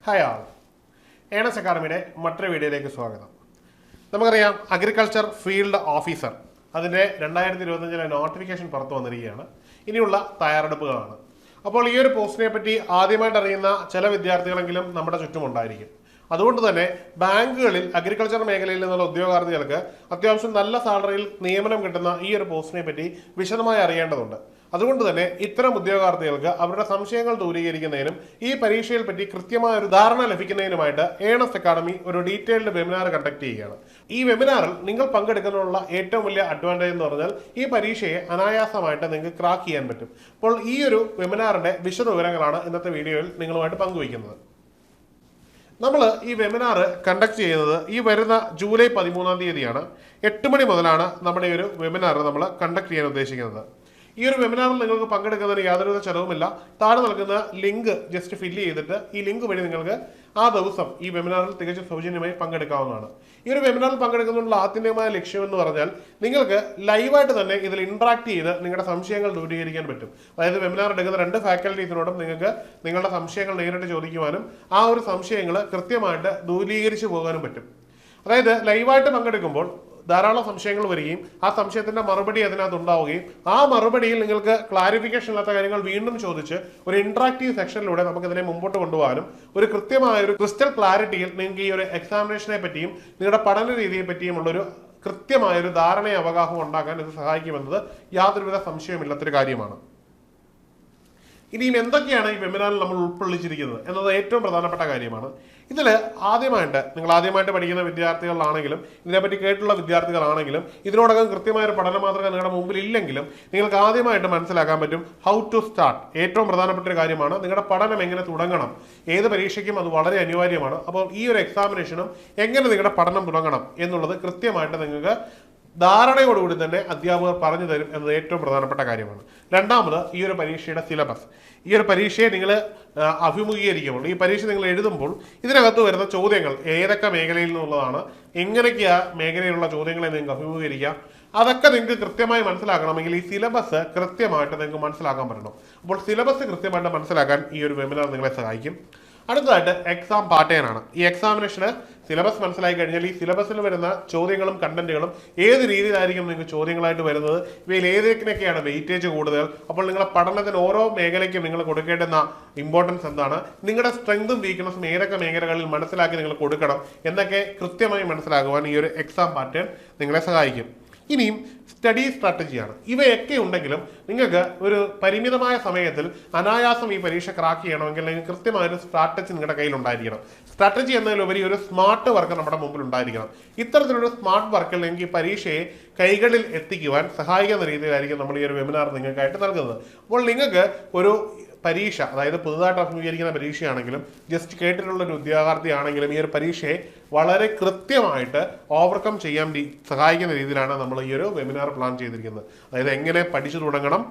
Hi ആൾ earnest അക്കാഡമിയുടെ മറ്റൊരു വീഡിയോയിലേക്ക് സ്വാഗതം. നമുക്കറിയാം അഗ്രികൾച്ചർ ഫീൽഡ് ഓഫീസർ അതിൻ്റെ 2025 നോട്ടിഫിക്കേഷൻ പുറത്തു വന്നിരിക്കുകയാണ്. ഇനിയുള്ള തയ്യാറെടുപ്പുകളാണ്. അപ്പോൾ ഈ ഒരു പോസ്റ്റിനെ പറ്റി ആദ്യമായിട്ട് അറിയുന്ന ചില വിദ്യാർത്ഥികളെങ്കിലും നമ്മുടെ ചുറ്റുമുണ്ടായിരിക്കും. അതുകൊണ്ട് തന്നെ ബാങ്കുകളിൽ അഗ്രികൾച്ചർ മേഖലയിൽ നിന്നുള്ള ഉദ്യോഗാർത്ഥികൾക്ക് അത്യാവശ്യം നല്ല സാലറിയിൽ നിയമനം കിട്ടുന്ന ഈ ഒരു പോസ്റ്റിനെ പറ്റി വിശദമായി അറിയേണ്ടതുണ്ട്. അതുകൊണ്ട് തന്നെ ഇത്തരം ഉദ്യോഗാർത്ഥികൾക്ക് അവരുടെ സംശയങ്ങൾ ദൂരീകരിക്കുന്നതിനും ഈ പരീക്ഷയിൽ പറ്റി കൃത്യമായ ഒരു ധാരണ ലഭിക്കുന്നതിനുമായിട്ട് ഏണസ് അക്കാഡമി ഒരു ഡീറ്റെയിൽഡ് വെബിനാർ കണ്ടക്ട് ചെയ്യുകയാണ്. ഈ വെബിനാറിൽ നിങ്ങൾ പങ്കെടുക്കുന്നതിനുള്ള ഏറ്റവും വലിയ അഡ്വാൻറ്റേജ് എന്ന് പറഞ്ഞാൽ ഈ പരീക്ഷയെ അനായാസമായിട്ട് നിങ്ങൾക്ക് ക്രാക്ക് ചെയ്യാൻ പറ്റും. അപ്പോൾ ഈ ഒരു വെബിനാറിന്റെ വിശദ വിവരങ്ങളാണ് ഇന്നത്തെ വീഡിയോയിൽ നിങ്ങളുമായിട്ട് പങ്കുവയ്ക്കുന്നത്. നമ്മൾ ഈ വെബിനാർ കണ്ടക്ട് ചെയ്യുന്നത് ഈ വരുന്ന ജൂലൈ 13 8 മണി മുതലാണ് നമ്മുടെ ഈ ഒരു വെബിനാർ നമ്മൾ കണ്ടക്ട് ചെയ്യാൻ ഉദ്ദേശിക്കുന്നത്. ഈ ഒരു വെബിനാറിൽ നിങ്ങൾക്ക് പങ്കെടുക്കുന്നതിന് യാതൊരുവിധ ചെലവുമില്ല. താഴെ നൽകുന്ന ലിങ്ക് ജസ്റ്റ് ഫില്ല് ചെയ്തിട്ട് ഈ ലിങ്ക് വഴി നിങ്ങൾക്ക് ആ ദിവസം ഈ വെബിനാറിൽ തികച്ചും സൗജന്യമായി പങ്കെടുക്കാവുന്നതാണ്. ഈ ഒരു വെബിനാറിൽ പങ്കെടുക്കുന്നതിനുള്ള ആത്യന്തികമായ ലക്ഷ്യം എന്ന് പറഞ്ഞാൽ നിങ്ങൾക്ക് ലൈവായിട്ട് തന്നെ ഇതിൽ ഇന്ററാക്ട് ചെയ്ത് നിങ്ങളുടെ സംശയങ്ങൾ ദൂരീകരിക്കാൻ പറ്റും. അതായത് വെബിനാർ എടുക്കുന്ന 2 ഫാക്കൽറ്റീസിനോടും നിങ്ങൾക്ക് നിങ്ങളുടെ സംശയങ്ങൾ നേരിട്ട് ചോദിക്കുവാനും ആ ഒരു സംശയങ്ങൾ കൃത്യമായിട്ട് ദൂരീകരിച്ചു പോകാനും പറ്റും. അതായത് ലൈവായിട്ട് പങ്കെടുക്കുമ്പോൾ ധാരാളം സംശയങ്ങൾ വരികയും ആ സംശയത്തിന്റെ മറുപടി അതിനകത്ത് ഉണ്ടാവുകയും ആ മറുപടിയിൽ നിങ്ങൾക്ക് ക്ലാരിഫിക്കേഷൻ ഇല്ലാത്ത കാര്യങ്ങൾ വീണ്ടും ചോദിച്ച് ഒരു ഇന്ററാക്റ്റീവ് സെക്ഷനിലൂടെ നമുക്ക് ഇതിനെ മുമ്പോട്ട് കൊണ്ടുപോകാനും ഒരു കൃത്യമായ ഒരു ക്രിസ്റ്റൽ ക്ലാരിറ്റിയിൽ നിങ്ങൾക്ക് ഈ ഒരു എക്സാമിനേഷനെ പറ്റിയും നിങ്ങളുടെ പഠന രീതിയെ പറ്റിയുമുള്ളൊരു കൃത്യമായൊരു ധാരണ അവഗാഹം ഉണ്ടാക്കാൻ ഇത് സഹായിക്കുമെന്നത് യാതൊരുവിധ സംശയമില്ലാത്തൊരു കാര്യമാണ്. ഇനിയും എന്തൊക്കെയാണ് ഈ വെബിനാറിൽ നമ്മൾ ഉൾക്കൊള്ളിച്ചിരിക്കുന്നത് എന്നത് ഏറ്റവും പ്രധാനപ്പെട്ട കാര്യമാണ്. ഇതിൽ നിങ്ങൾ ആദ്യമായിട്ട് പഠിക്കുന്ന വിദ്യാർത്ഥികളാണെങ്കിലും ഇതിനെപ്പറ്റി കേട്ടുള്ള വിദ്യാർത്ഥികളാണെങ്കിലും ഇതിനോടകം കൃത്യമായ ഒരു പഠന മാതൃക നിങ്ങളുടെ മുമ്പിൽ ഇല്ലെങ്കിലും നിങ്ങൾക്ക് ആദ്യമായിട്ട് മനസ്സിലാക്കാൻ പറ്റും ഹൗ ടു സ്റ്റാർട്ട്. ഏറ്റവും പ്രധാനപ്പെട്ട ഒരു കാര്യമാണ് നിങ്ങളുടെ പഠനം എങ്ങനെ തുടങ്ങണം. ഏത് പരീക്ഷയ്ക്കും അത് വളരെ അനിവാര്യമാണ്. അപ്പോൾ ഈ ഒരു എക്സാമിനേഷനും എങ്ങനെ നിങ്ങളുടെ പഠനം തുടങ്ങണം എന്നുള്ളത് കൃത്യമായിട്ട് നിങ്ങൾക്ക് ധാരണയോടുകൂടി തന്നെ അധ്യാപകർ പറഞ്ഞു തരും എന്നത് ഏറ്റവും പ്രധാനപ്പെട്ട കാര്യമാണ്. രണ്ടാമത് ഈ ഒരു പരീക്ഷയുടെ സിലബസ്. ഈ ഒരു പരീക്ഷയെ നിങ്ങൾ അഭിമുഖീകരിക്കുമ്പോൾ ഈ പരീക്ഷ നിങ്ങൾ എഴുതുമ്പോൾ ഇതിനകത്ത് വരുന്ന ചോദ്യങ്ങൾ ഏതൊക്കെ മേഖലയിൽ നിന്നുള്ളതാണ്, എങ്ങനെയൊക്കെയാ മേഖലയിലുള്ള ചോദ്യങ്ങളെ നിങ്ങൾക്ക് അഭിമുഖീകരിക്കാം, അതൊക്കെ നിങ്ങൾക്ക് കൃത്യമായി മനസ്സിലാക്കണമെങ്കിൽ ഈ സിലബസ് കൃത്യമായിട്ട് നിങ്ങൾക്ക് മനസ്സിലാക്കാൻ പറ്റണം. അപ്പോൾ സിലബസ് കൃത്യമായിട്ട് മനസ്സിലാക്കാൻ ഈ ഒരു വെബിനാർ നിങ്ങളെ സഹായിക്കും. അടുത്തതായിട്ട് എക്സാം പാറ്റേൺ ആണ്. ഈ എക്സാമിനേഷന് സിലബസ് മനസ്സിലാക്കി കഴിഞ്ഞാൽ ഈ സിലബസിൽ വരുന്ന ചോദ്യങ്ങളും കണ്ടന്റുകളും ഏത് രീതിയിലായിരിക്കും നിങ്ങൾക്ക് ചോദ്യങ്ങളായിട്ട് വരുന്നത്, ഇവയിൽ ഏതൊക്കെയാണ് വെയിറ്റേജ് കൂടുതൽ, അപ്പോൾ നിങ്ങളുടെ പഠനത്തിന് ഓരോ മേഖലയ്ക്കും നിങ്ങൾ കൊടുക്കേണ്ടുന്ന ഇമ്പോർട്ടൻസ് എന്താണ്, നിങ്ങളുടെ സ്ട്രെങ്തും വീക്ക്നെസ്സും ഏതൊക്കെ മേഖലകളിൽ മനസ്സിലാക്കി നിങ്ങൾ കൊടുക്കണം എന്നൊക്കെ കൃത്യമായി മനസ്സിലാക്കുവാൻ ഈ ഒരു എക്സാം പാറ്റേൺ നിങ്ങളെ സഹായിക്കും. ഇനിയും സ്റ്റഡി സ്ട്രാറ്റജിയാണ്. ഇവയൊക്കെ ഉണ്ടെങ്കിലും നിങ്ങൾക്ക് ഒരു പരിമിതമായ സമയത്തിൽ അനായാസം ഈ പരീക്ഷ ക്രാക്ക് ചെയ്യണമെങ്കിൽ നിങ്ങൾക്ക് കൃത്യമായൊരു സ്ട്രാറ്റജി നിങ്ങളുടെ കയ്യിൽ ഉണ്ടായിരിക്കണം. സ്ട്രാറ്റജി എന്നതിലുപരി ഒരു സ്മാർട്ട് വർക്ക് നമ്മുടെ മുമ്പിൽ ഉണ്ടായിരിക്കണം. ഇത്തരത്തിലൊരു സ്മാർട്ട് വർക്കിൽ നിങ്ങൾക്ക് ഈ പരീക്ഷയെ കൈകളിൽ എത്തിക്കുവാൻ സഹായിക്കുന്ന രീതിയിലായിരിക്കും നമ്മൾ ഈ ഒരു വെബിനാർ നിങ്ങൾക്കായിട്ട് നൽകുന്നത്. അപ്പോൾ നിങ്ങൾക്ക് ഒരു പരീക്ഷ, അതായത് പുതുതായിട്ട് അഭിമുഖീകരിക്കുന്ന പരീക്ഷയാണെങ്കിലും ജസ്റ്റ് കേട്ടിട്ടുള്ള ഒരു ഉദ്യോഗാർത്ഥിയാണെങ്കിലും ഈ ഒരു പരീക്ഷയെ വളരെ കൃത്യമായിട്ട് ഓവർകം ചെയ്യാൻ സഹായിക്കുന്ന രീതിയിലാണ് നമ്മൾ ഈ ഒരു വെബിനാർ പ്ലാൻ ചെയ്തിരിക്കുന്നത്. അതായത് എങ്ങനെ പഠിച്ചു തുടങ്ങണം,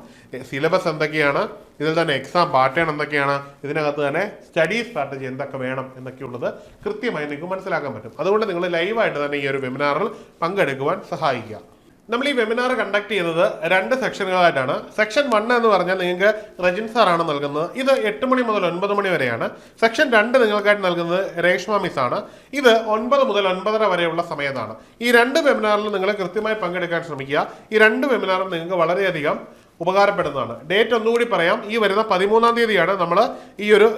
സിലബസ് എന്തൊക്കെയാണ്, ഇതിൽ തന്നെ എക്സാം പാറ്റേൺ എന്തൊക്കെയാണ്, ഇതിനകത്ത് തന്നെ സ്റ്റഡി സ്ട്രാറ്റജി എന്തൊക്കെ വേണം എന്നൊക്കെയുള്ളത് കൃത്യമായി നിങ്ങൾക്ക് മനസ്സിലാക്കാൻ പറ്റും. അതുകൊണ്ട് നിങ്ങൾ ലൈവായിട്ട് തന്നെ ഈ ഒരു വെബിനാറിൽ പങ്കെടുക്കുവാൻ സഹായിക്കുക. നമ്മൾ ഈ വെബിനാർ കണ്ടക്ട് ചെയ്യുന്നത് 2 സെക്ഷനുകളായിട്ടാണ്. സെക്ഷൻ 1 എന്ന് പറഞ്ഞാൽ നിങ്ങൾക്ക് റജിൻ സാറാണ് നൽകുന്നത്. ഇത് 8 മണി മുതൽ 9 മണി വരെയാണ്. സെക്ഷൻ 2 നിങ്ങൾക്കായിട്ട് നൽകുന്നത് രേഷ്മ മിസ് ആണ്. ഇത് 9 മുതൽ 9:30 വരെയുള്ള സമയത്താണ്. ഈ 2 വെബിനാറിൽ നിങ്ങൾ കൃത്യമായി പങ്കെടുക്കാൻ ശ്രമിക്കുക. ഈ 2 വെബിനാറും നിങ്ങൾക്ക് വളരെയധികം ഉപകാരപ്പെടുന്നതാണ്. ഡേറ്റ് ഒന്നുകൂടി പറയാം. ഈ വരുന്ന 13 നമ്മൾ ഈ ഒരു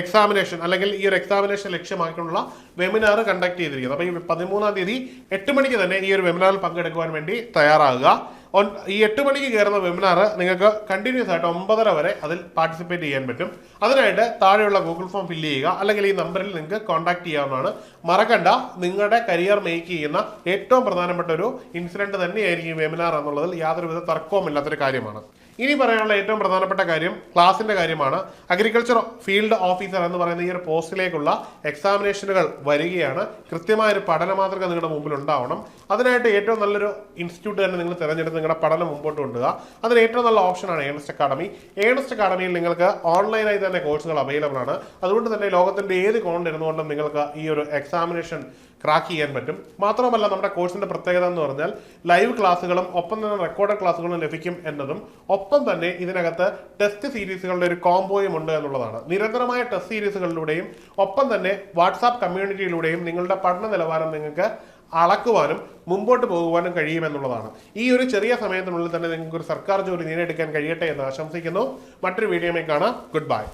എക്സാമിനേഷൻ അല്ലെങ്കിൽ ഈ ഒരു എക്സാമിനേഷൻ ലക്ഷ്യമാക്കിയുള്ള വെബിനാർ കണ്ടക്ട് ചെയ്തിരിക്കുന്നത്. അപ്പോൾ ഈ 13 8 മണിക്ക് തന്നെ ഈ ഒരു വെബിനാറിൽ പങ്കെടുക്കുവാൻ വേണ്ടി തയ്യാറാകുക. ഈ 8 മണിക്ക് കയറുന്ന വെബിനാർ നിങ്ങൾക്ക് കണ്ടിന്യൂസ് ആയിട്ട് 9:30 വരെ അതിൽ പാർട്ടിസിപ്പേറ്റ് ചെയ്യാൻ പറ്റും. അതിനായിട്ട് താഴെയുള്ള ഗൂഗിൾ ഫോം ഫില്ല് ചെയ്യുക, അല്ലെങ്കിൽ ഈ നമ്പറിൽ നിങ്ങൾക്ക് കോൺടാക്ട് ചെയ്യാവുന്നതാണ്. മറക്കണ്ട, നിങ്ങളുടെ കരിയർ മേക്ക് ചെയ്യുന്ന ഏറ്റവും പ്രധാനപ്പെട്ട ഒരു ഇൻസിഡന്റ് തന്നെയായിരിക്കും വെബിനാർ എന്നുള്ളതിൽ യാതൊരുവിധ തർക്കവുമില്ലാത്തൊരു കാര്യമാണ്. ഇനി പറയാനുള്ള ഏറ്റവും പ്രധാനപ്പെട്ട കാര്യം ക്ലാസിന്റെ കാര്യമാണ്. അഗ്രികൾച്ചർ ഫീൽഡ് ഓഫീസർ എന്ന് പറയുന്ന ഈ ഒരു പോസ്റ്റിലേക്കുള്ള എക്സാമിനേഷനുകൾ വരികയാണ്. കൃത്യമായൊരു പഠന മാതൃക നിങ്ങളുടെ മുമ്പിൽ ഉണ്ടാവണം. അതിനായിട്ട് ഏറ്റവും നല്ലൊരു ഇൻസ്റ്റിറ്റ്യൂട്ട് തന്നെ നിങ്ങൾ തിരഞ്ഞെടുത്ത് നിങ്ങളുടെ പഠനം മുമ്പോട്ട് കൊണ്ടുപോകുക. അതിന് ഏറ്റവും നല്ല ഓപ്ഷനാണ് ഏണസ്റ്റ് അക്കാഡമി. ഏണസ്റ്റ് അക്കാഡമിയിൽ നിങ്ങൾക്ക് ഓൺലൈനായി തന്നെ കോഴ്സുകൾ അവൈലബിൾ ആണ്. അതുകൊണ്ട് തന്നെ ലോകത്തിന്റെ ഏത് കോണിൽ ഇരുന്നുകൊണ്ടും നിങ്ങൾക്ക് ഈ ഒരു എക്സാമിനേഷൻ ക്രാക്ക് ചെയ്യാൻ പറ്റും. മാത്രമല്ല നമ്മുടെ കോഴ്സിന്റെ പ്രത്യേകത എന്ന് പറഞ്ഞാൽ ലൈവ് ക്ലാസ്സുകളും ഒപ്പം തന്നെ റെക്കോർഡഡ് ക്ലാസ്സുകളും ലഭിക്കും എന്നതും ഒപ്പം തന്നെ ഇതിനകത്ത് ടെസ്റ്റ് സീരീസുകളുടെ ഒരു കോംബോയും ഉണ്ട് എന്നുള്ളതാണ്. നിരന്തരമായ ടെസ്റ്റ് സീരീസുകളിലൂടെയും ഒപ്പം തന്നെ വാട്സാപ്പ് കമ്മ്യൂണിറ്റിയിലൂടെയും നിങ്ങളുടെ പഠന നിലവാരം നിങ്ങൾക്ക് അളക്കുവാനും മുമ്പോട്ട് പോകുവാനും കഴിയുമെന്നുള്ളതാണ്. ഈ ഒരു ചെറിയ സമയത്തിനുള്ളിൽ തന്നെ നിങ്ങൾക്ക് ഒരു സർക്കാർ ജോലി നേടിയെടുക്കാൻ കഴിയട്ടെ എന്ന് ആശംസിക്കുന്നു. മറ്റൊരു വീഡിയോയിൽ കാണാം. Good bye.